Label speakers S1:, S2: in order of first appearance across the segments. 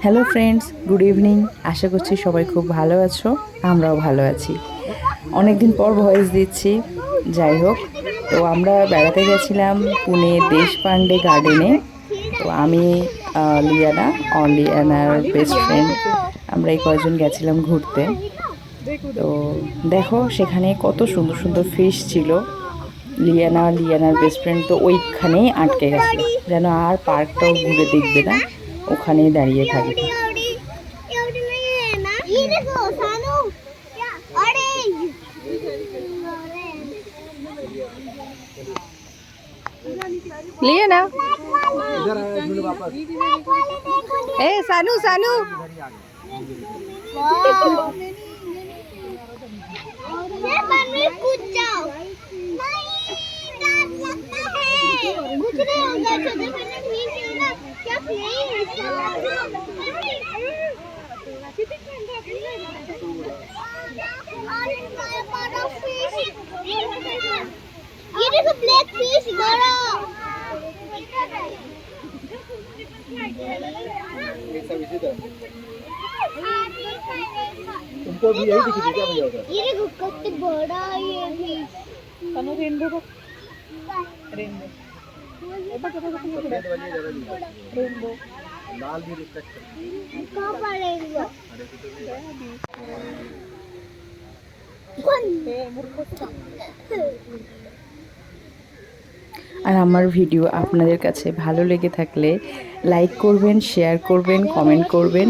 S1: Hello friends, good evening. আশা করছি সবাই খুব ভালো আছো, আমরাও ভালো আছি। অনেক দিন পর ভয়েস দিচ্ছি। যাই হোক, তো আমরা বেড়াতে গেছিলাম পুনে দেশপান্ডে গার্ডেনে। তো আমি লিয়ানা, লিয়ানার বেস্ট ফ্রেন্ড, আমরা এই কয়েকজন গেছিলাম ঘুরতে। তো দেখো সেখানে কত সুন্দর সুন্দর ফিশ ছিল। লিয়ানার বেস্ট ফ্রেন্ড তো ওইখানেই আটকে গেছে, যেন আর পার্কটাও ঘুরে দেখবে না, ওখানেই দাঁড়িয়ে থাকবে। लिया ना ए सानू सानू कूद जाओ कुछ नहीं होगा क्या ये देखो ब्लैक फिश बड़ा
S2: तुमको भी यही दिखी थी क्या भैया उधर?
S3: ये देखो कितना बड़ा ये फिश।
S1: कनो रेनबो रेनबो
S2: सफेद वाली जरा नहीं
S1: रेनबो
S2: लाल भी रिफ्लेक्ट कर
S3: कहाँ पड़ेगा?
S2: अरे तो
S1: আর আমার ভিডিও আপনাদের কাছে ভালো লেগে থাকলে লাইক করবেন, শেয়ার করবেন, কমেন্ট করবেন।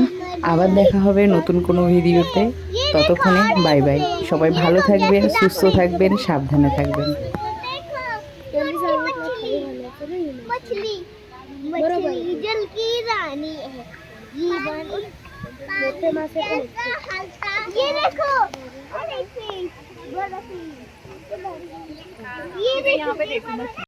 S1: আবার দেখা হবে নতুন কোনো ভিডিওতে। ততক্ষণে বাই বাই। সবাই ভালো থাকবেন, সুস্থ থাকবেন, সাবধানে থাকবেন।
S3: मछली मछली जल की रानी है जीवन मोटे माँ से ये देखो बड़ा फिश ये देखो।